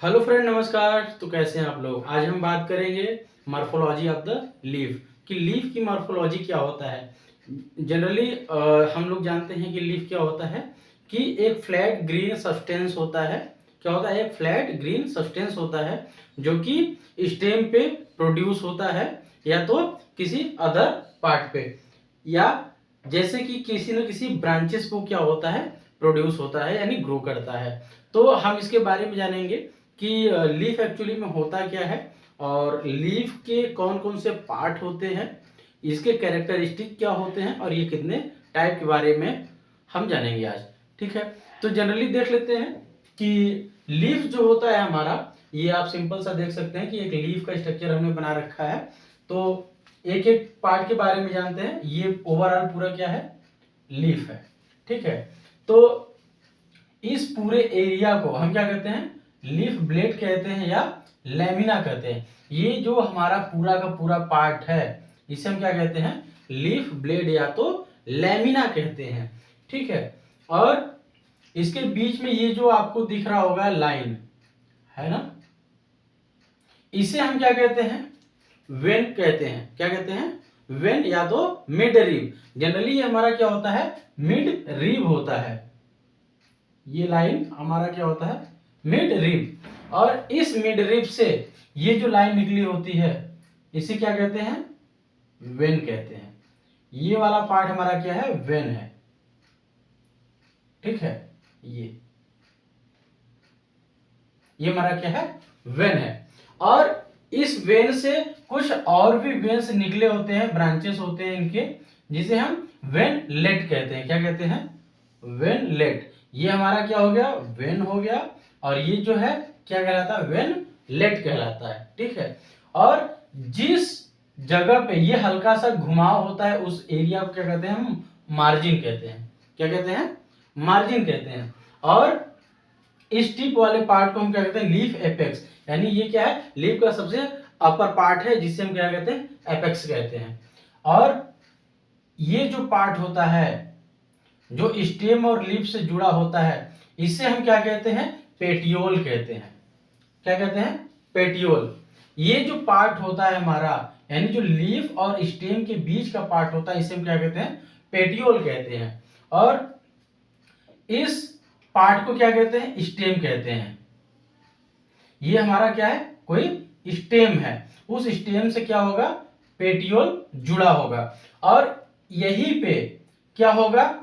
Hello friend, नमस्कार। तो कैसे हैं आप लोग? आज हम बात करेंगे मॉर्फोलॉजी ऑफ द लीफ कि लीफ की मॉर्फोलॉजी क्या होता है। जनरली हम लोग जानते हैं कि लीफ क्या होता है कि एक फ्लैट ग्रीन सब्सटेंस होता है। क्या होता है? एक फ्लैट ग्रीन सब्सटेंस होता है जो कि स्टेम पे प्रोड्यूस होता है या तो किसी अदर पार्ट पे, या जैसे कि किसी न किसी ब्रांचेस को क्या होता है, प्रोड्यूस होता है यानी ग्रो करता है। तो हम इसके बारे में जानेंगे कि लीफ एक्चुअली में होता क्या है और लीफ के कौन कौन से पार्ट होते हैं, इसके कैरेक्टरिस्टिक क्या होते हैं और ये कितने टाइप के बारे में हम जानेंगे आज। ठीक है, तो जनरली देख लेते हैं कि लीफ जो होता है हमारा, ये आप सिंपल सा देख सकते हैं कि एक लीफ का स्ट्रक्चर हमने बना रखा है। तो एक एक पार्ट के बारे में जानते हैं। ये ओवरऑल पूरा क्या है? लीफ है। ठीक है, तो इस पूरे एरिया को हम क्या कहते हैं? लीफ ब्लेड कहते हैं या लैमिना कहते हैं। ये जो हमारा पूरा का पूरा पार्ट है, इसे हम क्या कहते हैं? लीफ ब्लेड या तो लैमिना कहते हैं। ठीक है, और इसके बीच में ये जो आपको दिख रहा होगा लाइन, है ना, इसे हम क्या कहते हैं? वेन कहते हैं। क्या कहते हैं? वेन या तो मिड रिब। जनरली ये हमारा क्या होता है? मिड रिब होता है। ये लाइन हमारा क्या होता है? Mid rib. और इस मिड रिब से ये जो लाइन निकली होती है, इसे क्या कहते हैं? वेन कहते हैं। ये वाला पार्ट हमारा क्या है? वेन है। ठीक है, ये हमारा क्या है? वेन है। और इस वेन से कुछ और भी वेन्स निकले होते हैं, ब्रांचेस होते हैं इनके, जिसे हम वेन लेट कहते हैं। क्या कहते हैं? When late. ये हमारा क्या हो गया? वेन हो गया। और ये जो है क्या कहलाता है? वेन लेट कहलाता है। ठीक है, और जिस जगह पे ये हल्का सा घुमाव होता है उस एरिया को क्या कहते हैं? हम मार्जिन कहते हैं। क्या कहते हैं? मार्जिन कहते हैं। और इस टिप वाले पार्ट को हम क्या कहते हैं? Leaf apex. यानी ये क्या है? लीफ का सबसे अपर पार्ट है जिसे हम क्या कहते हैं? एपेक्स कहते हैं। और ये जो पार्ट होता है जो स्टेम और लीफ से जुड़ा होता है, इसे हम क्या कहते हैं? पेटियोल कहते हैं। क्या कहते हैं? पेटियोल। ये जो पार्ट होता है हमारा, यानी जो लीफ और स्टेम के बीच का पार्ट होता है, इसे हम क्या कहते हैं? पेटियोल कहते हैं। और इस पार्ट को क्या कहते हैं? स्टेम कहते हैं। ये हमारा क्या है? कोई स्टेम है। उस स्टेम से क्या होगा? पेटियोल जुड़ा होगा। और यहीं पे क्या होगा?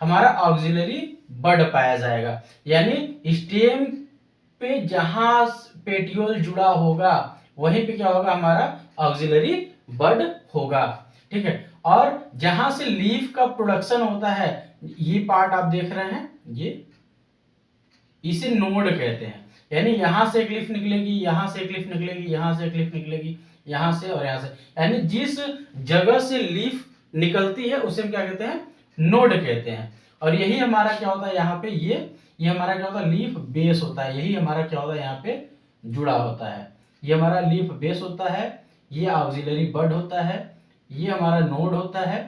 हमारा ऑक्सिलरी बड पाया जाएगा। यानी स्टेम पे जहां पेटियोल जुड़ा होगा, वहीं पे क्या होगा? हमारा ऑक्सिलरी बड होगा। ठीक है, और जहां से लीफ का प्रोडक्शन होता है, ये पार्ट आप देख रहे हैं, ये इसे नोड कहते हैं। यानी यहां से एक लीफ निकलेगी, यहां से एक लीफ निकलेगी, यहां से एक लीफ निकलेगी, यहां से और यहां से, यानी जिस जगह से लीफ निकलती है उसे हम क्या कहते हैं? नोड कहते हैं। और यही हमारा क्या होता है? यहाँ पे ये हमारा क्या होता है? लीफ बेस होता है। यही हमारा क्या होता है? यहाँ पे जुड़ा होता है। ये हमारा लीफ बेस होता है, ये ऑक्सिलरी बड होता है, ये हमारा नोड होता है,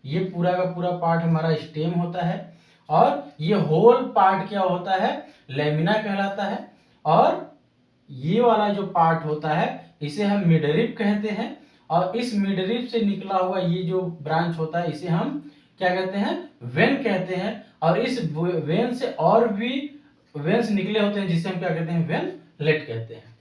ये पूरा का पूरा पार्ट हमारा स्टेम होता है, और ये होल पार्ट क्या होता है? लेमिना कहलाता है। और ये वाला जो पार्ट होता है, इसे हम मिडरिप कहते हैं। और इस मिडरिप से निकला हुआ ये जो ब्रांच होता है, इसे हम क्या कहते हैं? वेन कहते हैं। और इस वेन से और भी वेन्स निकले होते हैं जिसे हम क्या कहते हैं? वेन लेट कहते हैं।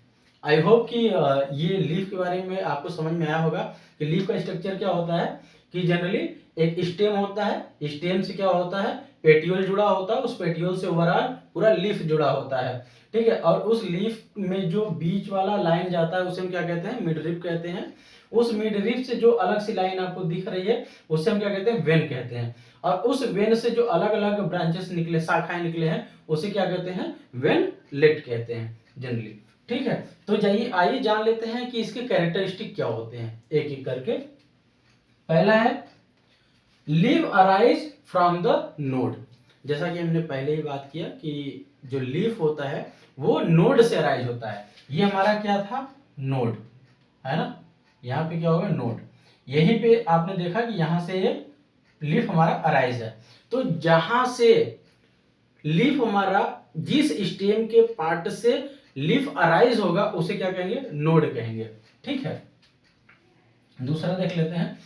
आई होप कि ये लीफ के बारे में आपको समझ में आया होगा कि लीफ का स्ट्रक्चर क्या होता है। कि जनरली एक स्टेम होता है, स्टेम से क्या होता है? पेटियोल जुड़ा होता है, उस पेटियोल से ओवरऑल पूरा लीफ जुड़ा होता है। ठीक है, और उस लीफ में जो बीच वाला लाइन जाता है उसे हम क्या कहते हैं? मिडरिप कहते हैं। उस मिडरिप से जो अलग सी लाइन आपको दिख रही है, उससे हम क्या कहते हैं? वेन कहते हैं। और उस वेन से जो अलग अलग ब्रांचेस निकले, शाखाएं निकले हैं, उसे क्या कहते हैं? वेन लेट कहते हैं जनरली। ठीक है, तो जाइए आइए जान लेते हैं कि इसके कैरेक्टरिस्टिक क्या होते हैं एक एक करके। पहला है leave arise from the node. जैसा कि हमने पहले ही बात किया कि जो लीफ होता है वो नोड से अराइज होता है। ये हमारा क्या था? नोड, है ना। यहाँ पे क्या होगा? नोड। यहीं पे आपने देखा कि यहाँ से ये लीफ हमारा अराइज है। तो जहां से लीफ हमारा जिस स्टेम के पार्ट से लीफ अराइज होगा उसे क्या कहेंगे, नोड कहेंगे। ठीक है, दूसरा देख लेते हैं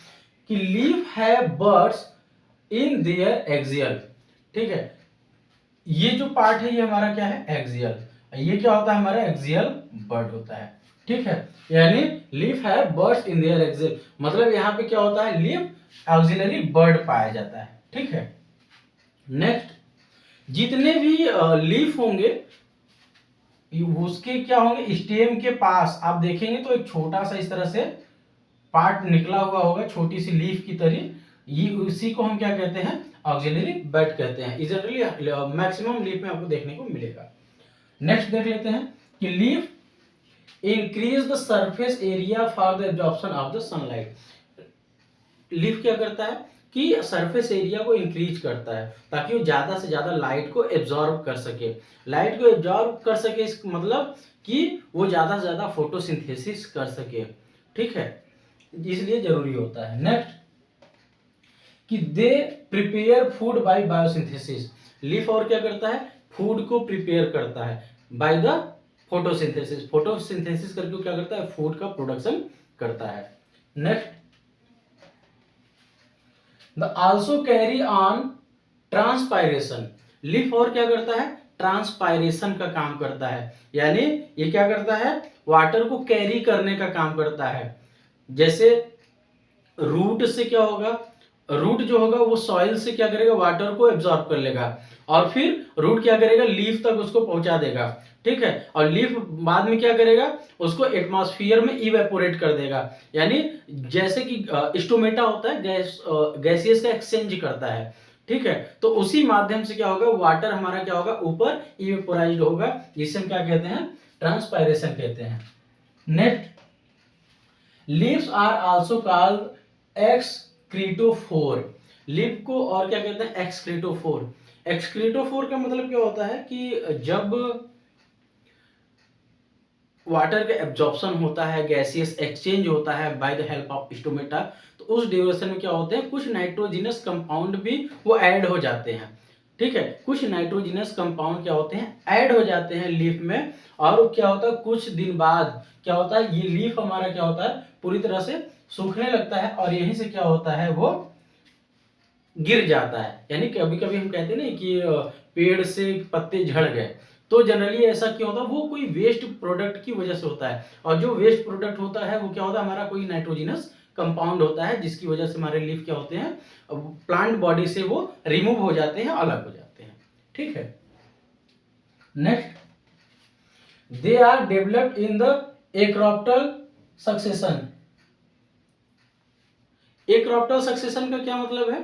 कि लीफ है बर्ड्स इन देयर एक्सियल। ठीक है, ये जो पार्ट है ये हमारा क्या है, एक्सियल। ये क्या होता है, हमारा एक्सियल बर्ड होता है। ठीक है, यानी लीफ है बर्ड्स इन देयर एक्सियल, मतलब यहाँ पे क्या होता है, लीफ ऑक्सिलरी बर्ड पाया जाता है। ठीक है, नेक्स्ट, जितने भी लीफ होंगे उसके क्या होंगे, स्टेम के पास आप देखेंगे तो एक छोटा सा इस तरह से पार्ट निकला हुआ होगा, छोटी सी लीफ की तरह, ये उसी को हम क्या कहते हैं, ऑक्सिलरी बड कहते हैं। जनरली मैक्सिमम लीफ में आपको देखने को मिलेगा। नेक्स्ट देख लेते हैं कि leaf increase the surface area for the absorption of the sunlight. Leaf क्या करता है कि सरफेस एरिया को इंक्रीज करता है ताकि वो ज्यादा से ज्यादा लाइट को एब्जॉर्ब कर सके। लाइट को एब्जॉर्ब कर सके इस मतलब कि वो ज्यादा से ज्यादा फोटोसिंथेसिस कर सके। ठीक है, इसलिए जरूरी होता है। नेक्स्ट, कि they prepare food by biosynthesis. Leaf और क्या करता है, फूड को प्रिपेयर करता है बाय द फोटोसिंथेसिस। फोटोसिंथेसिस करके क्या करता है, फूड का प्रोडक्शन करता है। Next, the also carry on transpiration. Leaf और क्या करता है, ट्रांसपायरेशन का काम करता है, यानी ये क्या करता है, वाटर को कैरी करने का काम करता है। जैसे रूट से क्या होगा, रूट जो होगा वो सॉइल से क्या करेगा, वाटर को एब्जॉर्ब कर लेगा और फिर रूट क्या करेगा, लीफ तक उसको पहुंचा देगा। ठीक है, और लीफ बाद में क्या करेगा, उसको एटमॉस्फेयर में इवेपोरेट कर देगा। यानी जैसे कि स्टोमेटा होता है, गैसियस का एक्सचेंज करता है। ठीक है, तो उसी माध्यम से क्या होगा, वाटर हमारा क्या होगा, ऊपर इवेपोराइज्ड होगा, जिसे हम क्या कहते हैं, ट्रांसपायरेशन कहते हैं। Next, leaves are also called excretophore. Leaf को और क्या कहते हैं, एक्सक्रीटोफोर। एक्सक्रीटोफोर का मतलब क्या होता है कि जब वाटर का एब्जॉर्प्शन होता है, गैसियस एक्सचेंज होता है by the help of stomata, तो उस ड्यूरेशन में क्या होते हैं, कुछ नाइट्रोजिनस कंपाउंड भी वो ऐड हो जाते हैं। ठीक है, कुछ नाइट्रोजिनस कंपाउंड क्या होते हैं, ऐड हो जाते हैं लीफ में। और वो क्या होता है, कुछ दिन बाद क्या होता है, ये लीफ हमारा क्या होता है, पूरी तरह से सूखने लगता है और यहीं से क्या होता है, वो गिर जाता है। यानी कभी कभी हम कहते हैं ना कि पेड़ से पत्ते झड़ गए, तो जनरली ऐसा क्यों होता है, वो कोई वेस्ट प्रोडक्ट की वजह से होता है। और जो वेस्ट प्रोडक्ट होता है वो क्या होता है, हमारा कोई नाइट्रोजिनस कंपाउंड होता है, जिसकी वजह से हमारे लीफ क्या होते हैं, प्लांट बॉडी से वो रिमूव हो जाते हैं, अलग हो जाते हैं। ठीक है, next, they are developed in the acropetal succession. Acropetal succession का क्या मतलब है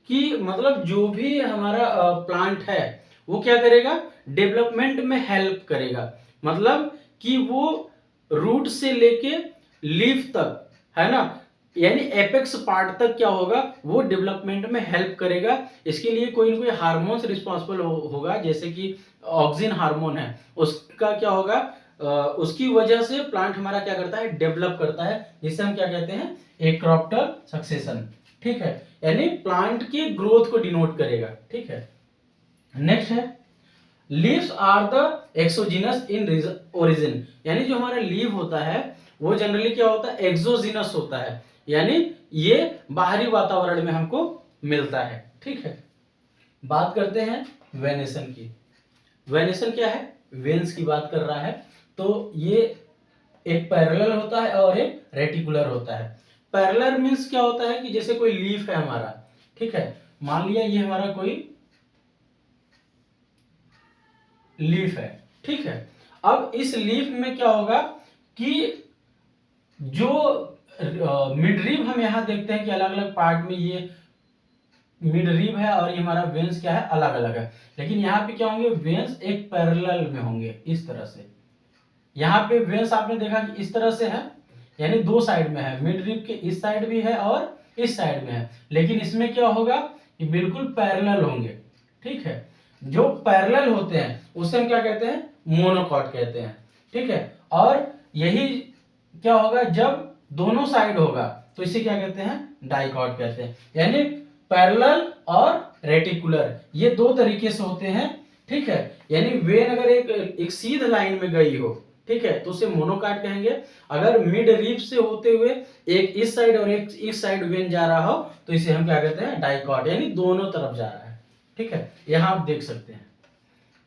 कि मतलब जो भी हमारा प्लांट है वो क्या करेगा, डेवलपमेंट में हेल्प करेगा। मतलब कि वो रूट से लेके लीफ तक, है ना, यानी एपेक्स पार्ट तक क्या होगा, वो डेवलपमेंट में हेल्प करेगा। इसके लिए कोई ना कोई हार्मोन्स रिस्पॉन्सिबल होगा, जैसे कि ऑक्सिन हार्मोन है, उसका क्या होगा, उसकी वजह से प्लांट हमारा क्या करता है, डेवलप करता है, जिसे हम क्या कहते हैं, एक्रोप्टल सक्सेशन। ठीक है, यानी प्लांट की ग्रोथ को डिनोट करेगा। ठीक है, नेक्स्ट है, leaves are the exogenous in origin. यानी जो हमारा लीव होता है वो जनरली क्या होता है, एक्सोजिनस होता है, यानी ये बाहरी वातावरण में हमको मिलता है। ठीक है, बात करते हैं वेनेशन की। वेनेशन क्या है, वेन्स की बात कर रहा है। तो ये एक पैरेलल होता है और एक रेटिकुलर होता है। पैरेलल मीन्स क्या होता है कि जैसे कोई लीफ है हमारा, ठीक है, मान लिया ये हमारा कोई लीफ है। ठीक है, अब इस लीफ में क्या होगा कि जो मिडरिब हम यहां देखते हैं कि अलग अलग पार्ट में ये मिडरिब है और ये हमारा वेन्स क्या है, अलग अलग है। लेकिन यहाँ पे क्या होंगे, वेन्स एक पैरेलल में होंगे इस तरह से। यहाँ पे वेन्स आपने देखा कि इस तरह से है, यानी दो साइड में है, मिड रिब के इस साइड भी है और इस साइड में है। लेकिन इसमें क्या होगा, ये बिल्कुल पैरेलल होंगे। ठीक है, जो पैरेलल होते हैं उसे हम क्या कहते हैं, मोनोकॉट कहते हैं। ठीक है, और यही क्या होगा, जब दोनों साइड होगा तो इसे क्या कहते हैं, डाइकॉट कहते हैं। यानी पैरेलल और रेटिकुलर ये दो तरीके से होते हैं ठीक है, यानी वेन अगर एक सीध लाइन में गई हो, ठीक है, तो उसे मोनोकाट कहेंगे। अगर मिड रीप से होते हुए एक इस साइड और एक इस साइड वेन जा रहा हो तो इसे हम क्या कहते हैं, डाइकॉट, यानी दोनों तरफ जा रहा है। ठीक है, यहां आप देख सकते हैं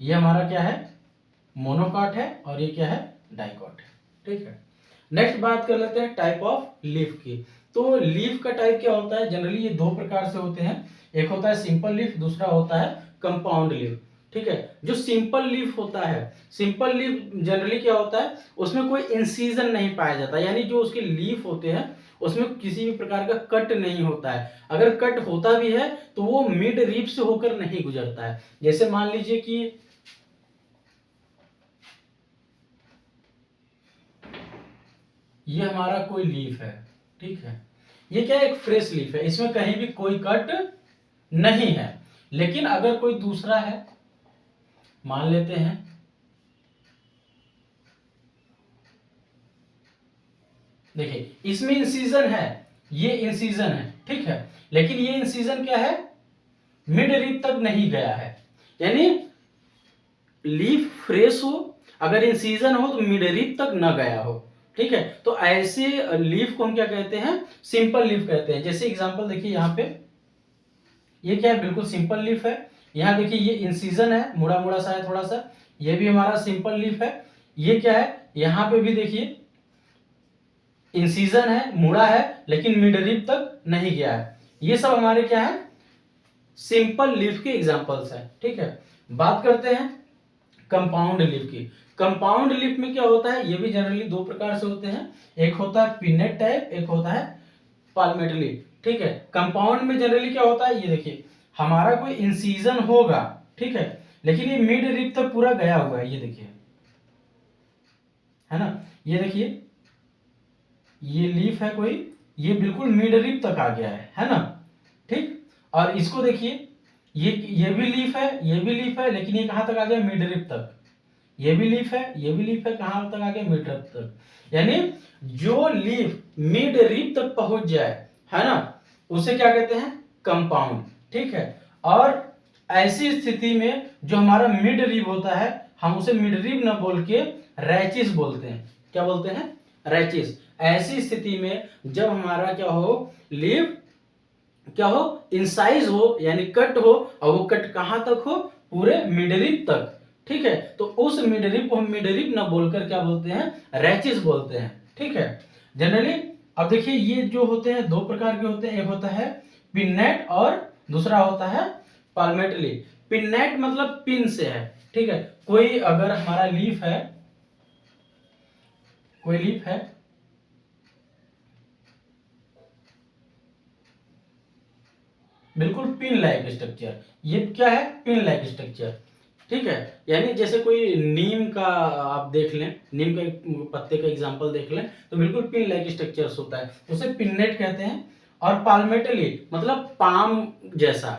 ये हमारा क्या है, मोनोकाट है, और ये क्या है, डाइकॉट है। ठीक है, नेक्स्ट बात कर लेते हैं टाइप ऑफ लीफ की। तो लीफ का टाइप क्या होता है, जनरली ये दो प्रकार से होते हैं, एक होता है सिंपल लीफ, दूसरा होता है कंपाउंड लीफ। ठीक है, जो सिंपल लीफ होता है, सिंपल लीफ जनरली क्या होता है, उसमें कोई इंसीजन नहीं पाया जाता, यानी जो उसके लीफ होते हैं उसमें किसी भी प्रकार का कट नहीं होता है। अगर कट होता भी है तो वो मिड रीप से होकर नहीं गुजरता है। जैसे मान लीजिए कि ये हमारा कोई लीफ है, ठीक है, ये क्या है, एक फ्रेश लीफ है, इसमें कहीं भी कोई कट नहीं है। लेकिन अगर कोई दूसरा है, मान लेते हैं देखिए इसमें इंसीजन है, ये इंसीजन है, ठीक है, लेकिन ये इंसीजन क्या है, मिड रीप तक नहीं गया है, यानी लीफ फ्रेश हो, अगर इंसीजन हो तो मिड रीप तक न गया हो। ठीक है, तो ऐसे लीफ को हम क्या कहते हैं, सिंपल लीफ कहते हैं। जैसे एग्जांपल देखिए यहाँ पे, ये क्या है, बिल्कुल सिंपल लीफ है। यहाँ देखिए ये इंसीजन है, मुड़ा मुड़ा सा है थोड़ा सा, ये भी हमारा सिंपल लीफ है। ये क्या है, यहाँ पे भी देखिए इंसीजन है, मुड़ा है, लेकिन मिड रीप तक नहीं गया है। ये सब हमारे क्या है, सिंपल लीफ के एग्जांपल्स हैं। ठीक है, बात करते हैं कंपाउंड लीफ की। कंपाउंड लीफ में क्या होता है, ये भी जनरली दो प्रकार से होते हैं, एक होता है पिनेट टाइप, एक होता है पाल्मेट लीफ। ठीक है, कंपाउंड में जनरली क्या होता है, ये देखिए हमारा कोई इंसीजन होगा, ठीक है, लेकिन ये मिड रीप तक पूरा गया हुआ है, ये देखिए, है ना, ये देखिए ये लीफ है कोई, ये बिल्कुल मिड रीप तक आ गया है ना, ठीक। और इसको देखिए, ये भी लीफ है, ये भी लीफ है, लेकिन ये कहां तक आ गया, मिड रिप तक। ये भी लीफ है, ये भी लीफ है, कहां तक आ गया, मिड रिप तक। यानी जो लीफ मिड रिप तक पहुंच जाए, है ना, उसे क्या कहते हैं, कंपाउंड। ठीक है, और ऐसी स्थिति में जो हमारा मिड रिप होता है, हम उसे मिड रिप ना बोल के रैचिस बोलते हैं। क्या बोलते हैं, रैचिस। ऐसी स्थिति में जब हमारा क्या हो, लीफ क्या हो, इंसाइज हो, यानी कट हो, और वो कट कहां तक हो, पूरे मिड रिप तक। ठीक है, तो उस मिड रिप को हम मिड रिप ना बोलकर क्या बोलते हैं, रैचिस बोलते हैं। ठीक है, जनरली अब देखिए ये जो होते हैं दो प्रकार के होते हैं, एक होता है पिन्नेट और दूसरा होता है पाल्मेट लीफ। पिन्नेट मतलब पिन से है, ठीक है, कोई अगर हमारा लीफ है, कोई लीफ है, बिल्कुल पिन लाइक स्ट्रक्चर, ये क्या है, पिन लाइक स्ट्रक्चर। ठीक है, यानी जैसे कोई नीम का आप देख लें, नीम का पत्ते का एग्जांपल देख लें, तो बिल्कुल पिन लाइक स्ट्रक्चर्स होता है, उसे पिन्नेट कहते हैं। और पाल्मेटली मतलब पाम जैसा,